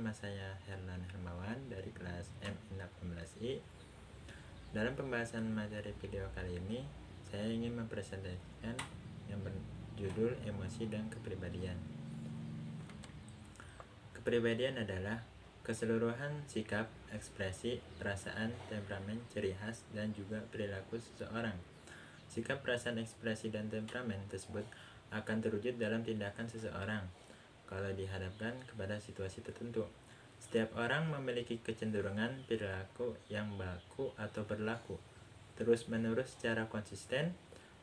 Nama saya Hernan Hermawan dari kelas M16I. Dalam pembahasan materi video kali ini, saya ingin mempresentasikan yang berjudul emosi dan kepribadian. Kepribadian adalah keseluruhan sikap, ekspresi, perasaan, temperamen, ciri khas, dan juga perilaku seseorang. Sikap, perasaan, ekspresi, dan temperamen tersebut akan terwujud dalam tindakan seseorang kalau dihadapkan kepada situasi tertentu. Setiap orang memiliki kecenderungan perilaku yang baku atau berlaku terus-menerus secara konsisten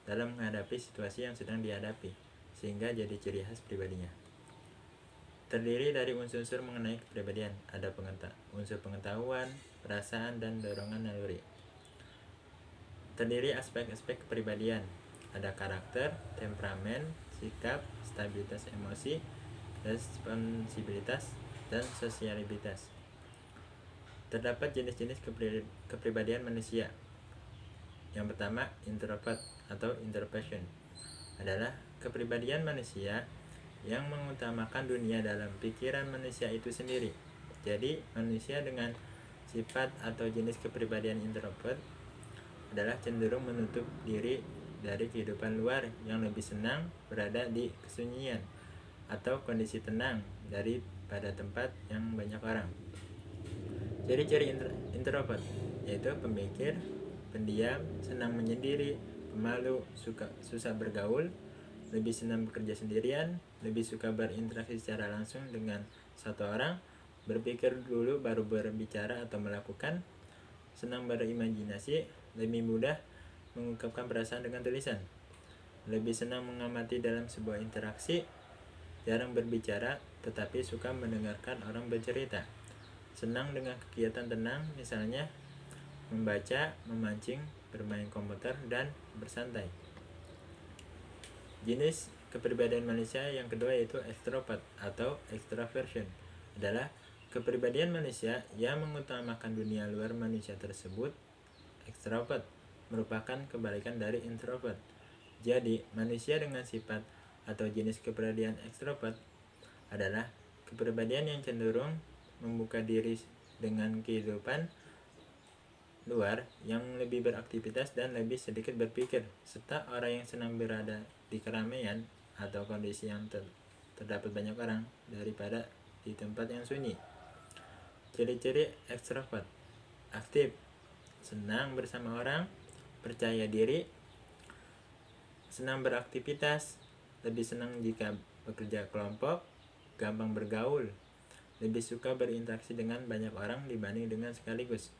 dalam menghadapi situasi yang sedang dihadapi, sehingga jadi ciri khas pribadinya. Terdiri dari unsur-unsur mengenai kepribadian, ada unsur pengetahuan, perasaan, dan dorongan naluri. Terdiri aspek-aspek kepribadian, ada karakter, temperamen, sikap, stabilitas emosi, responsibilitas, dan sosialitas. Terdapat jenis-jenis kepribadian manusia. Yang pertama, introvert atau introversion adalah kepribadian manusia yang mengutamakan dunia dalam pikiran manusia itu sendiri. Jadi, manusia dengan sifat atau jenis kepribadian introvert adalah cenderung menutup diri dari kehidupan luar, yang lebih senang berada di kesunyian atau kondisi tenang daripada tempat yang banyak orang. Ciri-ciri introvert yaitu pemikir, pendiam, senang menyendiri, pemalu, susah bergaul, lebih senang bekerja sendirian, lebih suka berinteraksi secara langsung dengan satu orang, berpikir dulu baru berbicara atau melakukan, senang berimajinasi, lebih mudah mengungkapkan perasaan dengan tulisan, lebih senang mengamati dalam sebuah interaksi, jarang berbicara tetapi suka mendengarkan orang bercerita, senang dengan kegiatan tenang, misalnya membaca, memancing, bermain komputer, dan bersantai. Jenis kepribadian manusia yang kedua yaitu extrovert atau extraversion adalah kepribadian manusia yang mengutamakan dunia luar manusia tersebut. Extrovert merupakan kebalikan dari introvert. Jadi, manusia dengan sifat atau jenis kepribadian extrovert adalah kepribadian yang cenderung membuka diri dengan kehidupan luar, yang lebih beraktivitas dan lebih sedikit berpikir, serta orang yang senang berada di keramaian atau kondisi yang terdapat banyak orang daripada di tempat yang sunyi. Ciri-ciri extrovert: aktif, senang bersama orang, percaya diri, senang beraktivitas, lebih senang jika bekerja kelompok, gampang bergaul, lebih suka berinteraksi dengan banyak orang dibanding dengan sekaligus,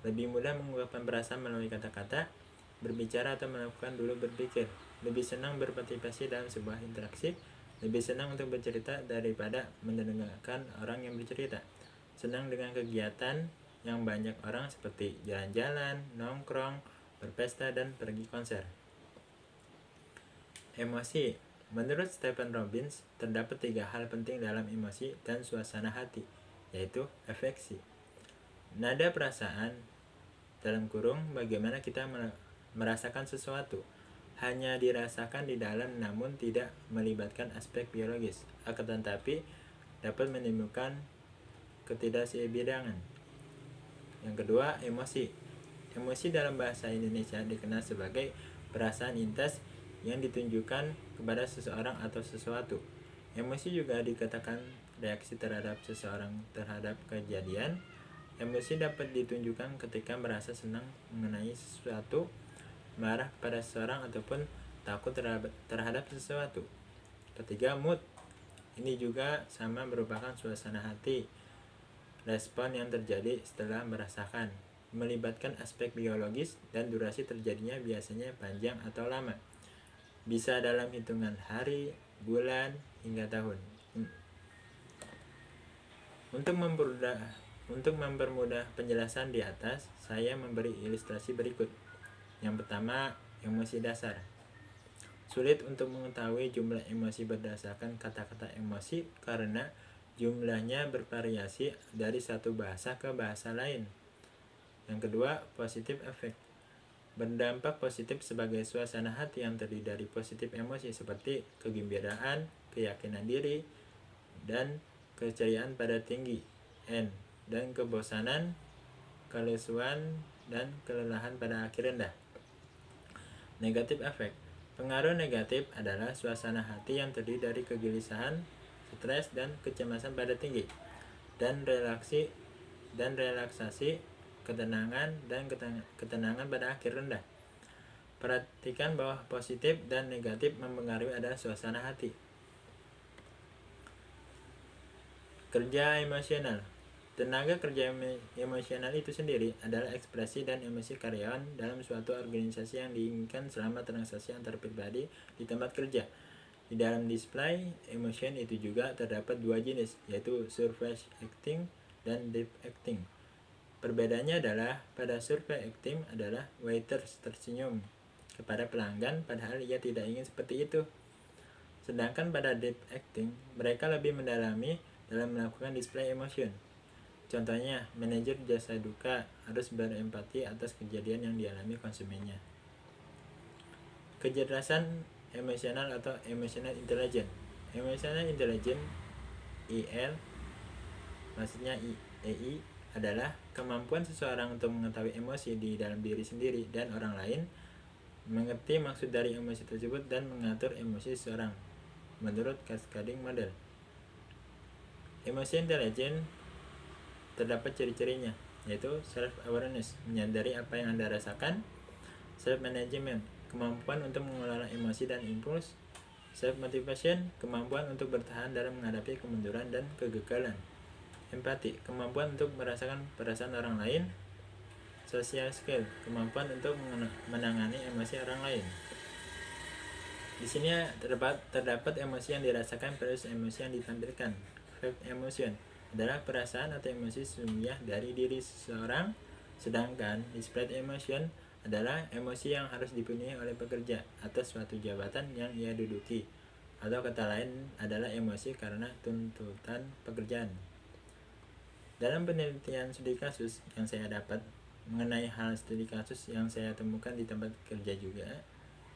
lebih mudah mengungkapkan perasaan melalui kata-kata, berbicara atau melakukan dulu berpikir, lebih senang berpartisipasi dalam sebuah interaksi, lebih senang untuk bercerita daripada mendengarkan orang yang bercerita, senang dengan kegiatan yang banyak orang seperti jalan-jalan, nongkrong, berpesta, dan pergi konser. Emosi. Menurut Stephen Robbins, terdapat 3 hal penting dalam emosi dan suasana hati, yaitu afeksi, nada perasaan, dalam kurung bagaimana kita merasakan sesuatu, hanya dirasakan di dalam namun tidak melibatkan aspek biologis, akan tetapi dapat menimbulkan ketidakseimbangan. Yang kedua, emosi. Emosi dalam bahasa Indonesia dikenal sebagai perasaan intens yang ditunjukkan kepada seseorang atau sesuatu. Emosi juga dikatakan reaksi terhadap seseorang terhadap kejadian. Emosi dapat ditunjukkan ketika merasa senang mengenai sesuatu, marah pada seseorang, ataupun takut terhadap sesuatu. Ketiga, mood. Ini juga sama merupakan suasana hati, respon yang terjadi setelah merasakan, melibatkan aspek biologis, dan durasi terjadinya biasanya panjang atau lama, bisa dalam hitungan hari, bulan, hingga tahun. Untuk mempermudah penjelasan di atas, saya memberi ilustrasi berikut. Yang pertama, emosi dasar. Sulit untuk mengetahui jumlah emosi berdasarkan kata-kata emosi karena jumlahnya bervariasi dari satu bahasa ke bahasa lain. Yang kedua, positive effect. Berdampak positif sebagai suasana hati yang terdiri dari positif emosi seperti kegembiraan, keyakinan diri, dan keceriaan pada tinggi N, dan kebosanan, kelesuan, dan kelelahan pada akhir rendah. Negatif efek. Pengaruh negatif adalah suasana hati yang terdiri dari kegelisahan, stres, dan kecemasan pada tinggi, dan relaksasi, ketenangan, dan ketenangan pada akhir rendah. Perhatikan bahwa positif dan negatif mempengaruhi adalah suasana hati. Kerja emosional. Tenaga kerja emosional itu sendiri adalah ekspresi dan emosi karyawan dalam suatu organisasi yang diinginkan selama transaksi antar pribadi di tempat kerja. Di dalam display emotion itu juga terdapat dua jenis, yaitu surface acting dan deep acting. Perbedaannya adalah pada surface acting adalah waiters tersenyum kepada pelanggan padahal ia tidak ingin seperti itu. Sedangkan pada deep acting, mereka lebih mendalami dalam melakukan display emotion. Contohnya, manajer jasa duka harus berempati atas kejadian yang dialami konsumennya. Kecerdasan emosional atau emotional intelligence. Emotional intelligence (EL) maksudnya EI adalah kemampuan seseorang untuk mengetahui emosi di dalam diri sendiri dan orang lain, mengerti maksud dari emosi tersebut dan mengatur emosi seseorang menurut cascading model. Emosi intelligence terdapat ciri-cirinya, yaitu self-awareness, menyadari apa yang Anda rasakan; self-management, kemampuan untuk mengelola emosi dan impuls; self-motivation, kemampuan untuk bertahan dalam menghadapi kemunduran dan kegagalan; empati, kemampuan untuk merasakan perasaan orang lain; social skill, kemampuan untuk menangani emosi orang lain. Di sini terdapat emosi yang dirasakan versus emosi yang ditampilkan. Felt emotion adalah perasaan atau emosi sesungguhnya dari diri seseorang, sedangkan displayed emotion adalah emosi yang harus dipenuhi oleh pekerja atas suatu jabatan yang ia duduki, atau kata lain adalah emosi karena tuntutan pekerjaan. Dalam penelitian studi kasus yang saya dapat mengenai hal studi kasus yang saya temukan di tempat kerja juga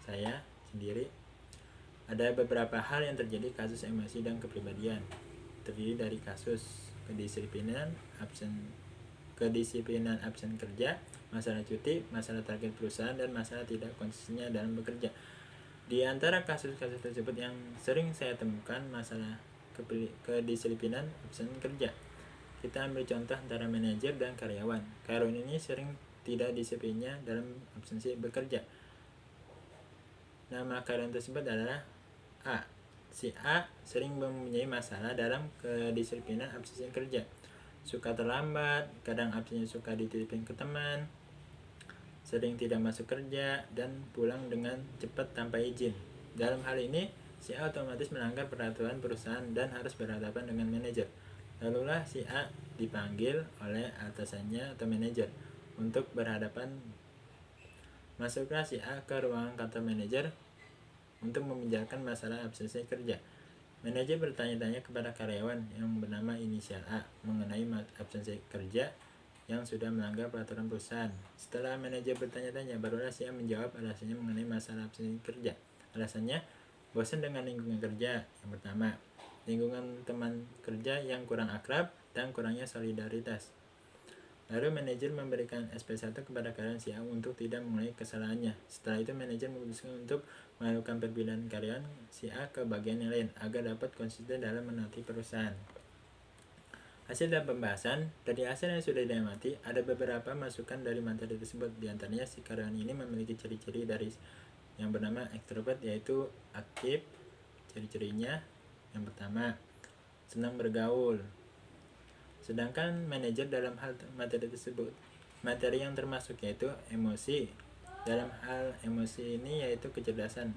saya sendiri, ada beberapa hal yang terjadi kasus emosi dan kepribadian, terdiri dari kasus kedisiplinan absen kerja, masalah cuti, masalah target perusahaan, dan masalah tidak konsistennya dalam bekerja. Di antara kasus-kasus tersebut yang sering saya temukan masalah kedisiplinan absen kerja. Kita ambil contoh antara manajer dan karyawan. Karyawan ini sering tidak disiplinnya dalam absensi bekerja. Nama karyawan tersebut adalah A. Si A sering mempunyai masalah dalam kedisiplinan absensi kerja. Suka terlambat, kadang absennya suka dititipin ke teman, sering tidak masuk kerja, dan pulang dengan cepat tanpa izin. Dalam hal ini, si A otomatis melanggar peraturan perusahaan dan harus berhadapan dengan manajer. Lalulah si A dipanggil oleh atasannya atau manajer untuk berhadapan. Masuklah si A ke ruangan kantor manajer untuk membicarakan masalah absensi kerja. Manajer bertanya-tanya kepada karyawan yang bernama inisial A mengenai absensi kerja yang sudah melanggar peraturan perusahaan. Setelah manajer bertanya-tanya, barulah si A menjawab alasannya mengenai masalah absensi kerja. Alasannya, bosan dengan lingkungan kerja yang pertama, lingkungan teman kerja yang kurang akrab, dan kurangnya solidaritas. Lalu manajer memberikan SP1 kepada karyawan si A untuk tidak mengulangi kesalahannya. Setelah itu manajer memutuskan untuk melakukan perpindahan karyawan si A ke bagian yang lain agar dapat konsisten dalam menaati perusahaan. Hasil dari pembahasan, dari hasil yang sudah diamati, ada beberapa masukan dari materi tersebut. Di antaranya si karyawan ini memiliki ciri-ciri dari yang bernama ekstrovert, yaitu aktif. Ciri-cirinya yang pertama, senang bergaul. Sedangkan manajer dalam hal materi tersebut, materi yang termasuk yaitu emosi. Dalam hal emosi ini yaitu kecerdasan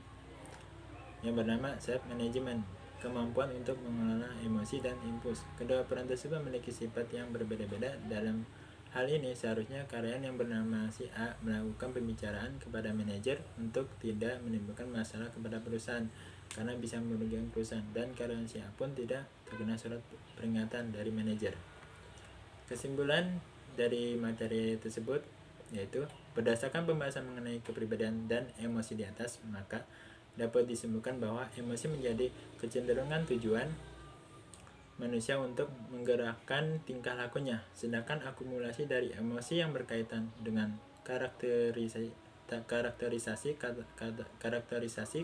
yang bernama self management, kemampuan untuk mengelola emosi dan impuls. Kedua peran tersebut memiliki sifat yang berbeda-beda. Dalam hal ini seharusnya karyawan yang bernama si A melakukan pembicaraan kepada manajer untuk tidak menimbulkan masalah kepada perusahaan karena bisa merugikan perusahaan, dan karyawan si A pun tidak terkena surat peringatan dari manajer. Kesimpulan dari materi tersebut yaitu berdasarkan pembahasan mengenai kepribadian dan emosi di atas, maka dapat disimpulkan bahwa emosi menjadi kecenderungan tujuan manusia untuk menggerakkan tingkah lakunya, sedangkan akumulasi dari emosi yang berkaitan dengan karakterisasi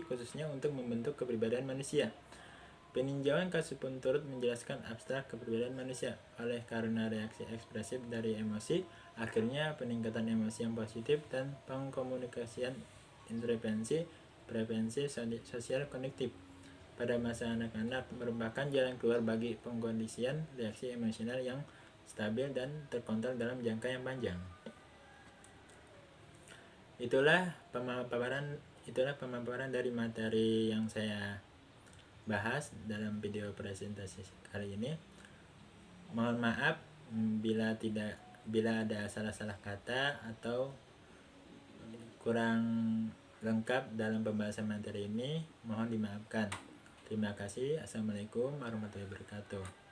khususnya untuk membentuk kepribadian manusia. Peninjauan kasus pun turut menjelaskan abstrak kepribadian manusia. Oleh karena reaksi ekspresif dari emosi, akhirnya peningkatan emosi yang positif dan pengkomunikasian intervensi prevensi sosial kognitif pada masa anak-anak merupakan jalan keluar bagi pengkondisian reaksi emosional yang stabil dan terkontrol dalam jangka yang panjang. Itulah pemaparan dari materi yang saya bahas dalam video presentasi kali ini. Mohon maaf bila ada salah-salah kata atau kurang lengkap dalam pembahasan materi ini, mohon dimaafkan. Terima kasih. Assalamualaikum warahmatullahi wabarakatuh.